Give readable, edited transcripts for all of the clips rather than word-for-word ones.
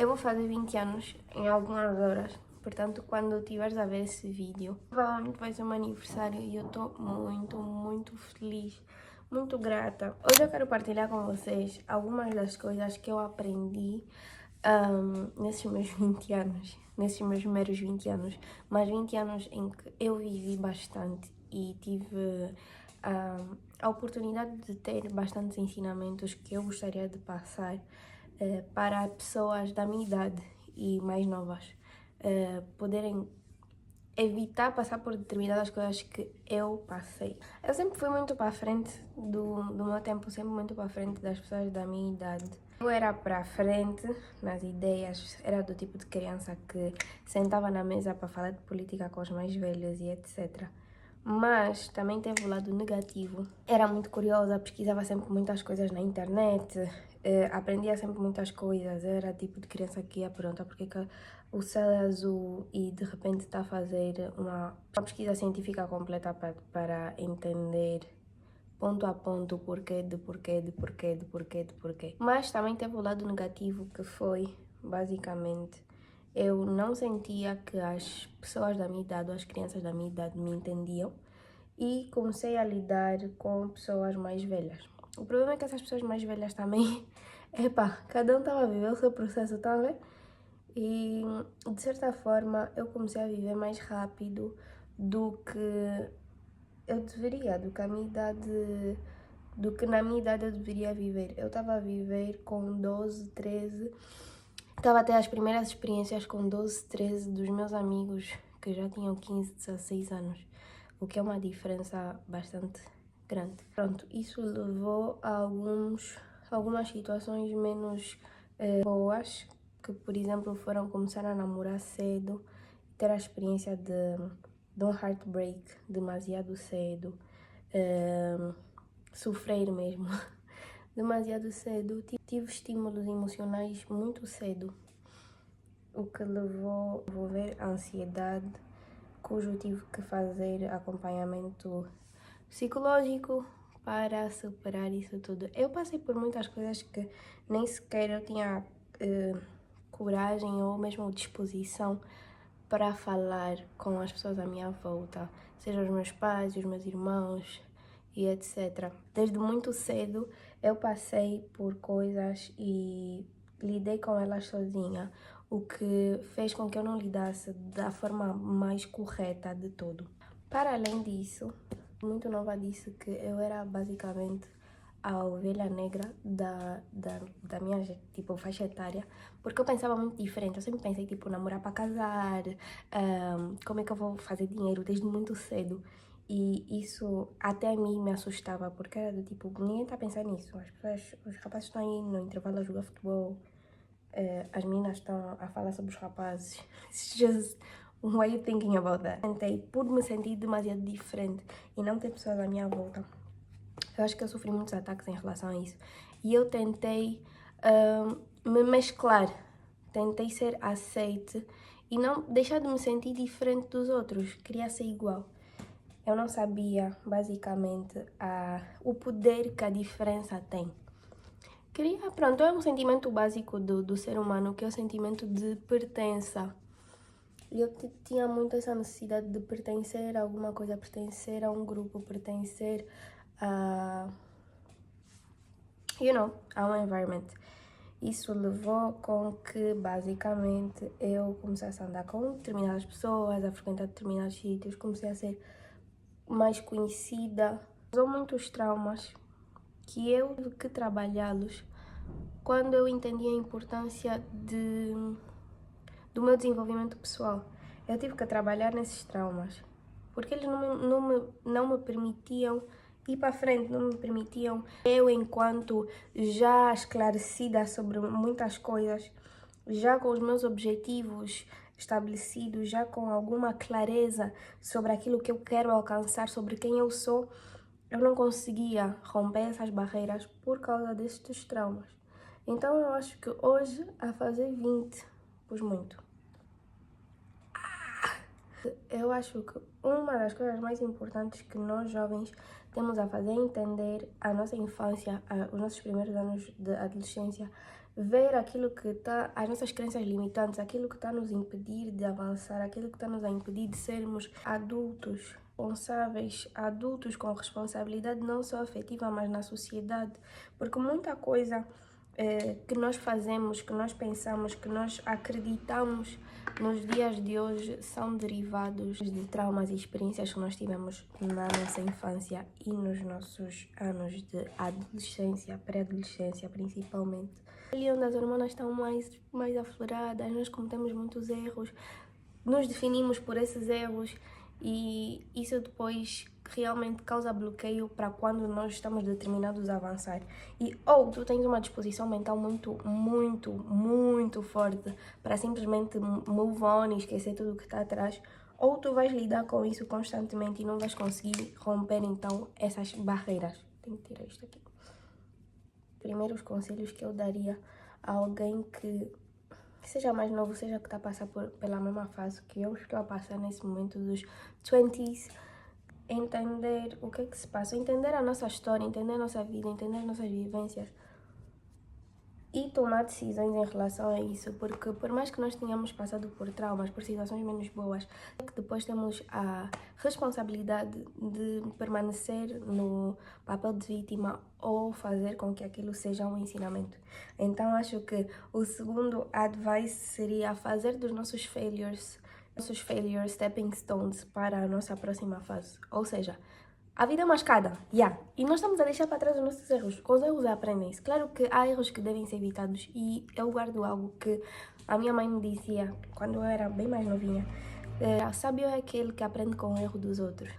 Eu vou fazer 20 anos em algumas horas, portanto, quando tiveres a ver esse vídeo, provavelmente vai ser um aniversário e eu estou muito feliz, muito grata. Hoje eu quero partilhar com vocês algumas das coisas que eu aprendi nesses meus 20 anos, nesses meus meros 20 anos, mas 20 anos em que eu vivi bastante e tive a oportunidade de ter bastantes ensinamentos que eu gostaria de passar para pessoas da minha idade e mais novas poderem evitar passar por determinadas coisas que eu passei. Eu sempre fui muito para frente do meu tempo, sempre muito para frente das pessoas da minha idade. Eu era para frente nas ideias, era do tipo de criança que sentava na mesa para falar de política com os mais velhos e etc. Mas também teve o lado negativo. Era muito curiosa, pesquisava sempre muitas coisas na internet, aprendia sempre muitas coisas. Eu era tipo de criança que ia perguntar porque que o céu é azul e de repente está a fazer uma pesquisa científica completa para entender ponto a ponto o porquê, de porquê, de porquê, de porquê, de porquê. Mas também teve o lado negativo que foi, basicamente, eu não sentia que as pessoas da minha idade ou as crianças da minha idade me entendiam e comecei a lidar com pessoas mais velhas. O problema é que essas pessoas mais velhas também, cada um estava a viver o seu processo, tá a ver? E de certa forma eu comecei a viver mais rápido do que eu deveria, do que na minha idade eu deveria viver. Eu estava a viver com 12, 13, estava a ter as primeiras experiências com 12, 13 dos meus amigos que já tinham 15, 16 anos, o que é uma diferença bastante grande. Pronto, isso levou a algumas situações menos boas, que por exemplo foram começar a namorar cedo, ter a experiência de um heartbreak demasiado cedo, sofrer mesmo demasiado cedo. Tive estímulos emocionais muito cedo, o que levou a desenvolver ansiedade, cujo tive que fazer acompanhamento psicológico para superar isso tudo. Eu passei por muitas coisas que nem sequer eu tinha coragem ou mesmo disposição para falar com as pessoas à minha volta, seja os meus pais, os meus irmãos e etc. Desde muito cedo eu passei por coisas e lidei com elas sozinha, o que fez com que eu não lidasse da forma mais correta de todo. Para além disso, muito nova disse que eu era basicamente a ovelha negra da minha tipo, faixa etária, porque eu pensava muito diferente. Eu sempre pensei, tipo, namorar para casar, como é que eu vou fazer dinheiro desde muito cedo. E isso até a mim me assustava, porque era do tipo, ninguém tá pensando nisso. As pessoas, os rapazes estão aí no intervalo a jogar futebol, as meninas estão a falar sobre os rapazes. It's just, what are you thinking about that? Tentei, por me sentir demasiado diferente e não ter pessoas à minha volta. Eu acho que eu sofri muitos ataques em relação a isso. E eu tentei me mesclar, tentei ser aceite e não deixar de me sentir diferente dos outros. Queria ser igual. Eu não sabia, basicamente, o poder que a diferença tem. Pronto, é um sentimento básico do ser humano, que é o sentimento de pertença. E eu tinha muito essa necessidade de pertencer a alguma coisa, pertencer a um grupo, pertencer a a um environment. Isso levou com que, basicamente, eu começasse a andar com determinadas pessoas, a frequentar determinados sítios, comecei a ser mais conhecida. Causou muitos traumas que eu tive que trabalhá-los quando eu entendi a importância do meu desenvolvimento pessoal. Eu tive que trabalhar nesses traumas, porque eles não me permitiam ir para frente, não me permitiam. Eu, enquanto já esclarecida sobre muitas coisas, já com os meus objetivos estabelecidos, já com alguma clareza sobre aquilo que eu quero alcançar, sobre quem eu sou, eu não conseguia romper essas barreiras por causa destes traumas. Então eu acho que hoje, a fazer 20, pus muito. Eu acho que uma das coisas mais importantes que nós jovens temos a fazer é entender a nossa infância, os nossos primeiros anos de adolescência, ver aquilo que está, as nossas crenças limitantes, aquilo que está a nos impedir de avançar, aquilo que está a nos impedir de sermos adultos responsáveis, adultos com responsabilidade não só afetiva, mas na sociedade. Porque muita coisa que nós fazemos, que nós pensamos, que nós acreditamos nos dias de hoje são derivados de traumas e experiências que nós tivemos na nossa infância e nos nossos anos de adolescência, pré-adolescência principalmente. Ali onde as hormonas estão mais afloradas, nós cometemos muitos erros, nos definimos por esses erros e isso depois realmente causa bloqueio para quando nós estamos determinados a avançar. E ou tu tens uma disposição mental muito forte para simplesmente move on e esquecer tudo o que está atrás, ou tu vais lidar com isso constantemente e não vais conseguir romper então essas barreiras. Tenho que tirar isto aqui. Primeiros conselhos que eu daria a alguém que seja mais novo, seja que está a passar pela mesma fase que eu estou a passar nesse momento dos 20s, entender o que é que se passa, entender a nossa história, entender a nossa vida, entender as nossas vivências e tomar decisões em relação a isso, porque por mais que nós tenhamos passado por traumas, por situações menos boas, que depois temos a responsabilidade de permanecer no papel de vítima ou fazer com que aquilo seja um ensinamento. Então acho que o segundo advice seria fazer dos nossos failures stepping stones para a nossa próxima fase, ou seja, a vida é uma escada, e nós estamos a deixar para trás os nossos erros. Com os erros aprendem-se. Claro que há erros que devem ser evitados e eu guardo algo que a minha mãe me dizia quando eu era bem mais novinha. Sábio é aquele que aprende com o erro dos outros.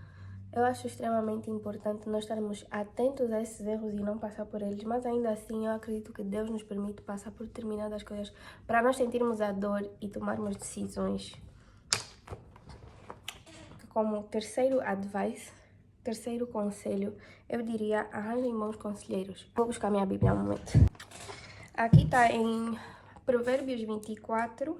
Eu acho extremamente importante nós estarmos atentos a esses erros e não passar por eles, mas ainda assim eu acredito que Deus nos permite passar por determinadas coisas para nós sentirmos a dor e tomarmos decisões. Como terceiro conselho, eu diria, arranjem bons conselheiros. Vou buscar minha Bíblia um momento. Aqui está em Provérbios 24.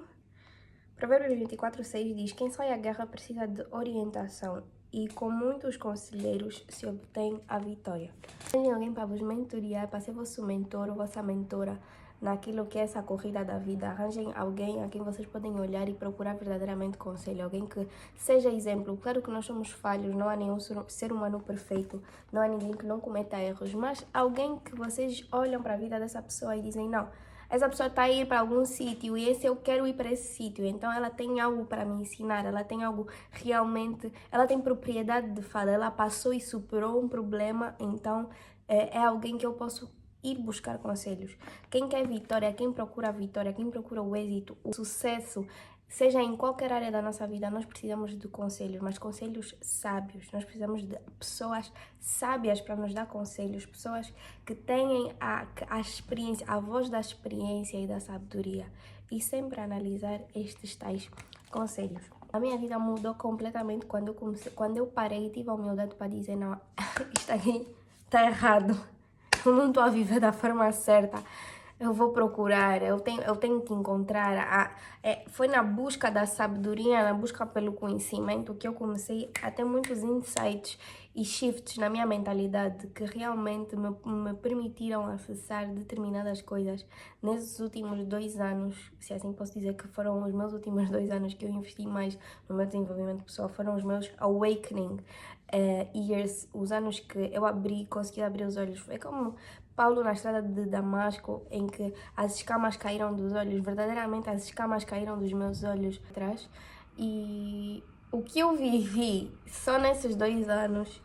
Provérbios 24:6 diz: quem sai à guerra precisa de orientação e com muitos conselheiros se obtém a vitória. Arranjem alguém para vos mentorear, para ser vosso mentor ou vossa mentora naquilo que é essa corrida da vida. Arranjem alguém a quem vocês podem olhar e procurar verdadeiramente conselho, alguém que seja exemplo. Claro que nós somos falhos, não há nenhum ser humano perfeito, não há ninguém que não cometa erros, mas alguém que vocês olham para a vida dessa pessoa e dizem, não, essa pessoa está a ir para algum sítio e eu quero ir para esse sítio, então ela tem algo para me ensinar, ela tem algo realmente, ela tem propriedade de fala, ela passou e superou um problema, então é alguém que eu posso ir buscar conselhos. Quem quer vitória, quem procura a vitória, quem procura o êxito, o sucesso, seja em qualquer área da nossa vida, nós precisamos de conselhos, mas conselhos sábios. Nós precisamos de pessoas sábias para nos dar conselhos, pessoas que tenham a experiência, a voz da experiência e da sabedoria. E sempre analisar estes tais conselhos. A minha vida mudou completamente quando eu parei e tive a humildade para dizer, não, isto aqui está errado. Eu não estou a viver da forma certa, eu vou procurar, eu tenho que encontrar. Foi na busca da sabedoria, na busca pelo conhecimento que eu comecei a ter muitos insights e shifts na minha mentalidade que realmente me permitiram acessar determinadas coisas. Nesses últimos 2 anos, se assim posso dizer que foram os meus últimos 2 anos que eu investi mais no meu desenvolvimento pessoal, foram os meus awakening years, os anos que eu consegui abrir os olhos. Foi como Paulo na estrada de Damasco, em que as escamas caíram dos olhos, verdadeiramente as escamas caíram dos meus olhos atrás. E o que eu vivi só nesses 2 anos,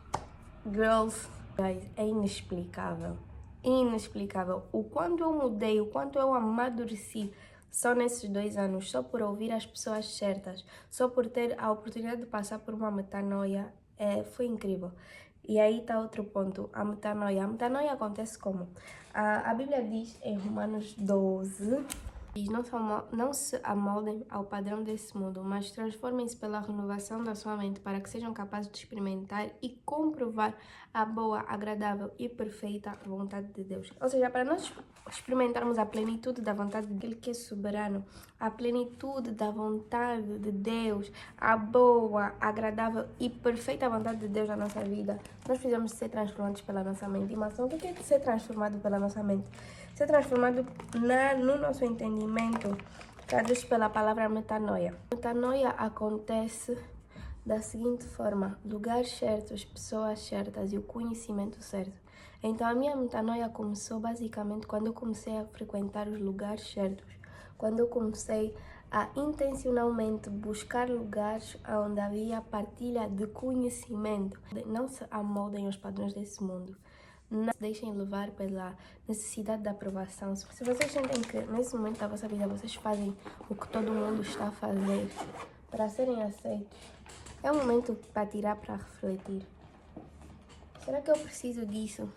girls, guys, é inexplicável. Inexplicável. O quanto eu mudei, o quanto eu amadureci só nesses 2 anos, só por ouvir as pessoas certas, só por ter a oportunidade de passar por uma metanoia, foi incrível. E aí está outro ponto, a metanoia. A metanoia acontece como? A Bíblia diz em Romanos 12, diz, não se amoldem ao padrão desse mundo, mas transformem-se pela renovação da sua mente para que sejam capazes de experimentar e comprovar a boa, agradável e perfeita vontade de Deus. Ou seja, para nós experimentarmos a plenitude da vontade daquele que é soberano, a plenitude da vontade de Deus, a boa, agradável e perfeita vontade de Deus na nossa vida, nós precisamos ser transformados pela nossa mente. Mas o que é ser transformado pela nossa mente? Ser transformado no nosso entendimento traduz pela palavra metanoia. Metanoia acontece da seguinte forma: lugares certos, pessoas certas e o conhecimento certo. Então a minha metanoia começou basicamente quando eu comecei a frequentar os lugares certos, quando eu comecei a intencionalmente buscar lugares onde havia partilha de conhecimento. Não se amoldem aos padrões desse mundo. Não se deixem levar pela necessidade de aprovação. Se vocês sentem que nesse momento da vossa vida vocês fazem o que todo mundo está a fazer para serem aceitos, é um momento para tirar, para refletir. Será que eu preciso disso?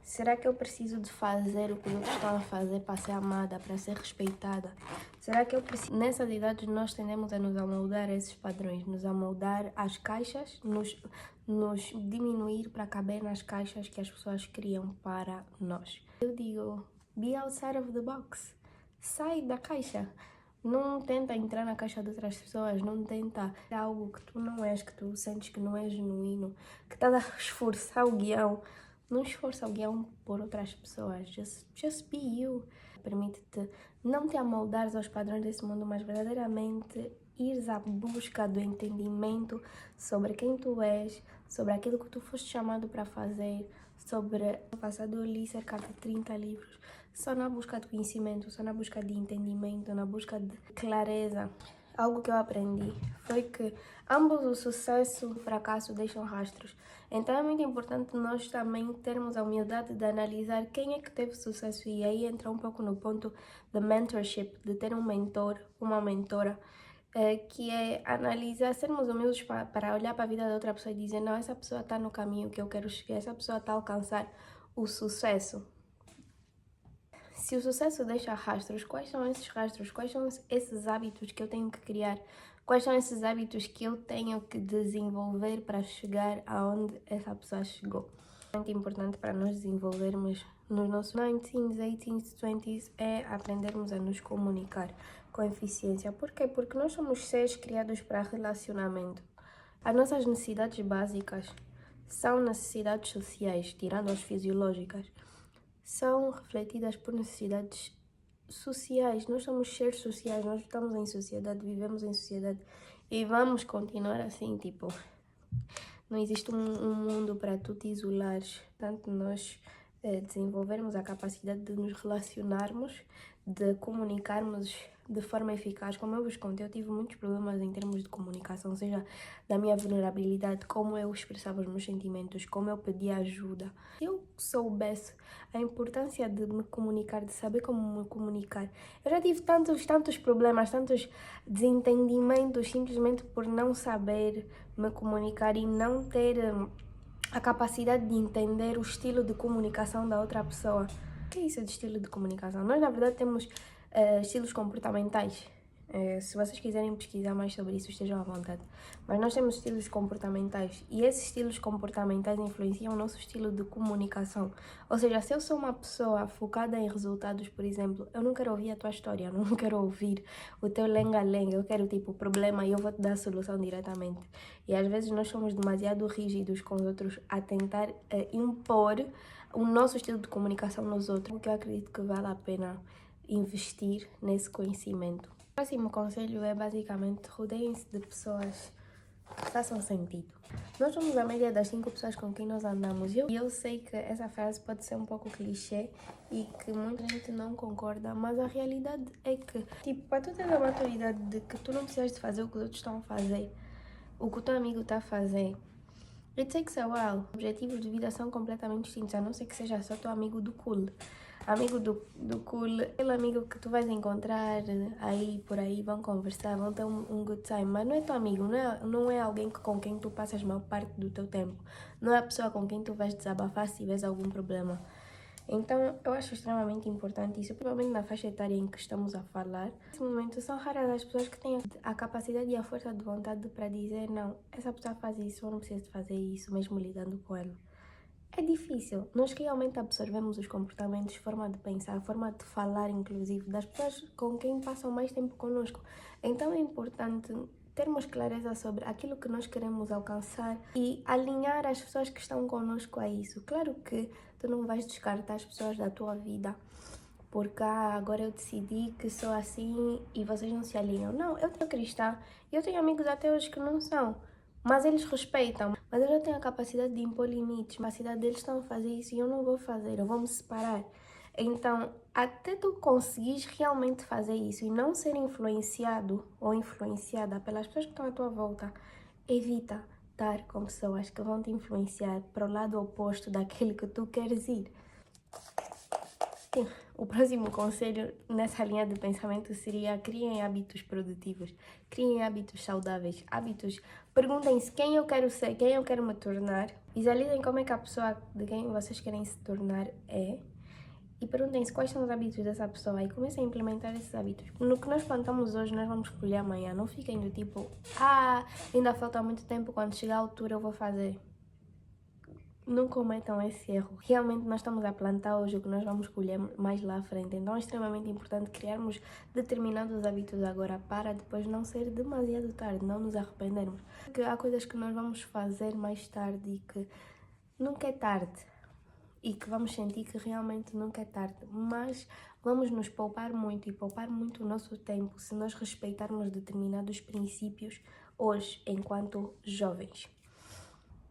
Será que eu preciso de fazer o que os outros estão a fazer para ser amada, para ser respeitada? Será que eu preciso... Nessas idades nós tendemos a nos amoldar a esses padrões, nos amoldar às caixas, nos diminuir para caber nas caixas que as pessoas criam para nós. Eu digo, be outside of the box. Sai da caixa. Não tenta entrar na caixa de outras pessoas, não tenta algo que tu não és, que tu sentes que não é genuíno, que está a esforçar o guião. Não esforça o guião por outras pessoas. Just be you. Permite-te não te amoldares aos padrões desse mundo, mas verdadeiramente ires à busca do entendimento sobre quem tu és, sobre aquilo que tu foste chamado para fazer, sobre... No passado eu li cerca de 30 livros, só na busca de conhecimento, só na busca de entendimento, na busca de clareza. Algo que eu aprendi foi que ambos o sucesso e o fracasso deixam rastros. Então é muito importante nós também termos a humildade de analisar quem é que teve sucesso, e aí entra um pouco no ponto de mentorship, de ter um mentor, uma mentora, que é analisar, sermos humildes para olhar para a vida da outra pessoa e dizer: não, essa pessoa está no caminho que eu quero chegar, essa pessoa está a alcançar o sucesso. Se o sucesso deixa rastros, quais são esses rastros? Quais são esses hábitos que eu tenho que criar? Quais são esses hábitos que eu tenho que desenvolver para chegar aonde essa pessoa chegou? Muito importante para nós desenvolvermos nos nossos 19s, 18s, 20s é aprendermos a nos comunicar com eficiência. Por quê? Porque nós somos seres criados para relacionamento. As nossas necessidades básicas são necessidades sociais, tirando as fisiológicas, são refletidas por necessidades sociais. Nós somos seres sociais, nós estamos em sociedade, vivemos em sociedade e vamos continuar assim, tipo, não existe um mundo para tu te isolares. Portanto, nós desenvolvermos a capacidade de nos relacionarmos, de comunicarmos de forma eficaz. Como eu vos contei, eu tive muitos problemas em termos de comunicação, seja da minha vulnerabilidade, como eu expressava os meus sentimentos, como eu pedia ajuda. Se eu soubesse a importância de me comunicar, de saber como me comunicar, eu já tive tantos problemas, tantos desentendimentos, simplesmente por não saber me comunicar e não ter a capacidade de entender o estilo de comunicação da outra pessoa. O que é isso de estilo de comunicação? Nós, na verdade, temos estilos comportamentais. Se vocês quiserem pesquisar mais sobre isso, estejam à vontade. Mas nós temos estilos comportamentais e esses estilos comportamentais influenciam o nosso estilo de comunicação. Ou seja, se eu sou uma pessoa focada em resultados, por exemplo, eu não quero ouvir a tua história, eu não quero ouvir o teu lenga-lenga, eu quero tipo problema e eu vou te dar a solução diretamente. E às vezes nós somos demasiado rígidos com os outros a tentar impor o nosso estilo de comunicação nos outros, porque eu acredito que vale a pena investir nesse conhecimento. O próximo conselho é basicamente rodeiem-se de pessoas que façam sentido. Nós somos a média das 5 pessoas com quem nós andamos. E eu sei que essa frase pode ser um pouco clichê e que muita gente não concorda, mas a realidade é que, tipo, para tu ter a maturidade de que tu não precisas de fazer o que os outros estão a fazer, o que o teu amigo está a fazer, it takes a while. Objetivos de vida são completamente distintos, a não ser que seja só teu amigo do cool. Amigo do cool, aquele amigo que tu vais encontrar aí, por aí, vão conversar, vão ter um good time, mas não é teu amigo, não é alguém com quem tu passas a maior parte do teu tempo, não é a pessoa com quem tu vais desabafar se tiveres algum problema. Então, eu acho extremamente importante isso, principalmente na faixa etária em que estamos a falar. Nesse momento, são raras as pessoas que têm a capacidade e a força de vontade para dizer: não, essa pessoa faz isso, eu não preciso de fazer isso, mesmo lidando com ela. É difícil. Nós realmente absorvemos os comportamentos, forma de pensar, forma de falar, inclusive, das pessoas com quem passam mais tempo connosco. Então é importante termos clareza sobre aquilo que nós queremos alcançar e alinhar as pessoas que estão conosco a isso. Claro que tu não vais descartar as pessoas da tua vida porque agora eu decidi que sou assim e vocês não se alinham. Não, eu sou cristã e eu tenho amigos até hoje que não são, mas eles respeitam. Mas eu já tenho a capacidade de impor limites, a capacidade deles estão a fazer isso e eu não vou fazer, eu vou me separar. Então, até tu conseguires realmente fazer isso e não ser influenciado ou influenciada pelas pessoas que estão à tua volta, evita estar com pessoas que vão te influenciar para o lado oposto daquele que tu queres ir. Sim, o próximo conselho nessa linha de pensamento seria: criem hábitos produtivos, criem hábitos saudáveis, hábitos. Perguntem-se quem eu quero ser, quem eu quero me tornar, visualizem como é que a pessoa de quem vocês querem se tornar é e perguntem-se quais são os hábitos dessa pessoa e comecem a implementar esses hábitos. No que nós plantamos hoje, nós vamos colher amanhã. Não fiquem do tipo, ainda falta muito tempo, quando chegar a altura eu vou fazer. Não cometam esse erro. Realmente nós estamos a plantar hoje o que nós vamos colher mais lá à frente. Então é extremamente importante criarmos determinados hábitos agora para depois não ser demasiado tarde, não nos arrependermos. Porque há coisas que nós vamos fazer mais tarde e que nunca é tarde. E que vamos sentir que realmente nunca é tarde. Mas vamos nos poupar muito e poupar muito o nosso tempo se nós respeitarmos determinados princípios hoje, enquanto jovens.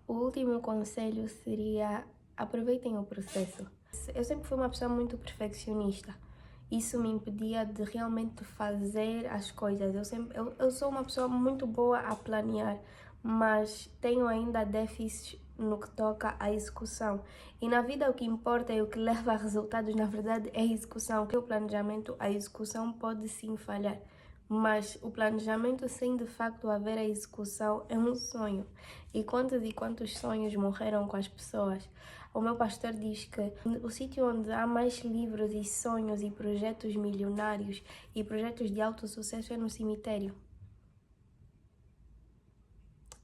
O último conselho seria: aproveitem o processo. Eu sempre fui uma pessoa muito perfeccionista. Isso me impedia de realmente fazer as coisas. Eu sou uma pessoa muito boa a planear, mas tenho ainda déficits no que toca à execução. E na vida o que importa e o que leva a resultados, na verdade, é a execução. O planejamento, a execução pode sim falhar. Mas o planejamento sem de facto haver a execução é um sonho. E quantos sonhos morreram com as pessoas? O meu pastor diz que o sítio onde há mais livros e sonhos e projetos milionários e projetos de alto sucesso é no cemitério.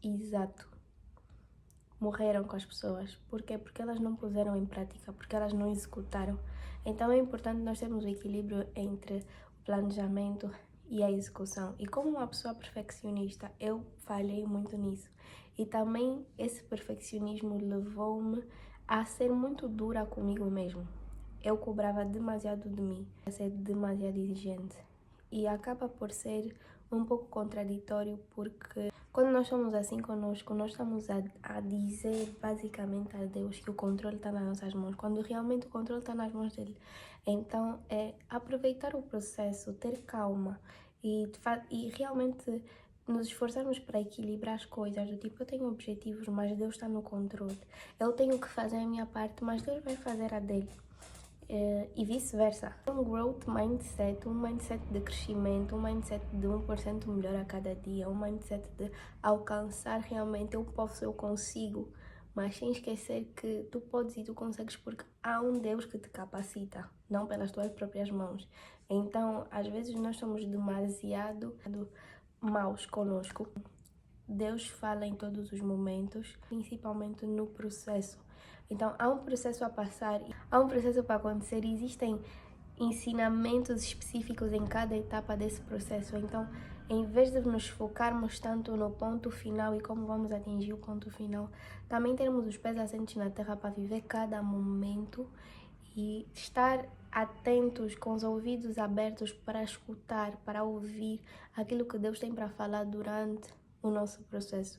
Exato. Morreram com as pessoas. Por quê? Porque elas não puseram em prática, porque elas não executaram. Então é importante nós termos o equilíbrio entre o planejamento e a execução. E como uma pessoa perfeccionista, eu falhei muito nisso. E também esse perfeccionismo levou-me a ser muito dura comigo mesmo. Eu cobrava demasiado de mim, a ser demasiado exigente. E acaba por ser um pouco contraditório, porque quando nós somos assim conosco, nós estamos a dizer basicamente a Deus que o controle está nas nossas mãos, quando realmente o controle está nas mãos dele. Então é aproveitar o processo, ter calma e realmente nos esforçarmos para equilibrar as coisas, do tipo, eu tenho objetivos, mas Deus está no controle. Eu tenho que fazer a minha parte, mas Deus vai fazer a dele. E vice-versa. Um growth mindset, um mindset de crescimento, um mindset de 1% melhor a cada dia, um mindset de alcançar realmente, eu posso, eu consigo, mas sem esquecer que tu podes e tu consegues porque há um Deus que te capacita, não pelas tuas próprias mãos. Então, às vezes nós somos demasiado maus conosco. Deus fala em todos os momentos, principalmente no processo. Então, há um processo a passar, há um processo para acontecer e existem ensinamentos específicos em cada etapa desse processo. Então, em vez de nos focarmos tanto no ponto final e como vamos atingir o ponto final, também termos os pés assentes na terra para viver cada momento e estar atentos, com os ouvidos abertos para escutar, para ouvir aquilo que Deus tem para falar durante o nosso processo.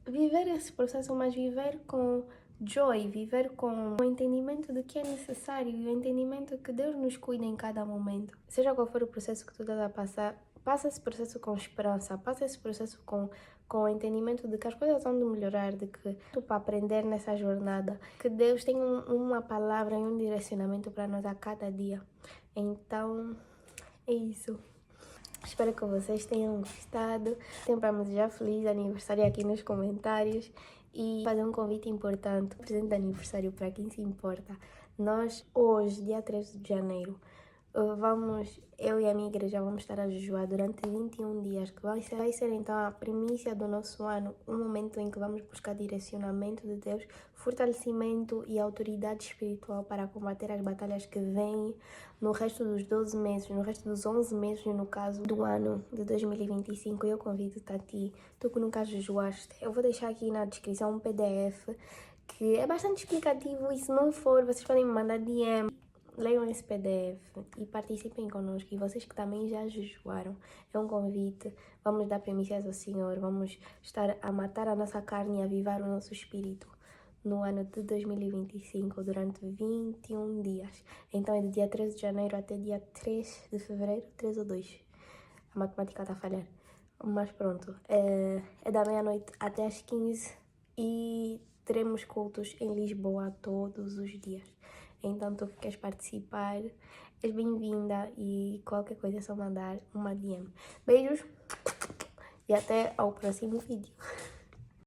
Viver esse processo, mas viver com joy, viver com o entendimento de que é necessário e o entendimento que Deus nos cuida em cada momento. Seja qual for o processo que tu estás a passar, passa esse processo com esperança, passa esse processo com o entendimento de que as coisas vão de melhorar, de que tu para aprender nessa jornada, que Deus tem uma palavra e um direcionamento para nós a cada dia. Então, é isso. Espero que vocês tenham gostado. Tenho para me desejar feliz aniversário aqui nos comentários e fazer um convite importante, presente de aniversário para quem se importa. Nós, hoje, dia 13 de janeiro, Eu e a minha igreja vamos estar a jejuar durante 21 dias, que vai ser então a primícia do nosso ano, um momento em que vamos buscar direcionamento de Deus, fortalecimento e autoridade espiritual para combater as batalhas que vêm no resto dos 12 meses, no resto dos 11 meses, no caso do ano de 2025. Eu convido-te a ti, tu que nunca jejuaste, eu vou deixar aqui na descrição um PDF que é bastante explicativo e se não for, vocês podem me mandar DM. Leiam esse PDF e participem conosco. E vocês que também já jejuaram, é um convite. Vamos dar primícias ao Senhor. Vamos estar a matar a nossa carne e avivar o nosso espírito no ano de 2025, durante 21 dias. Então é do dia 13 de janeiro até dia 3 de fevereiro, 3 ou 2. A matemática está a falhar. Mas pronto, é da meia-noite até às 15 e teremos cultos em Lisboa todos os dias. Então, tu que queres participar, és bem-vinda e qualquer coisa é só mandar uma DM. Beijos e até ao próximo vídeo.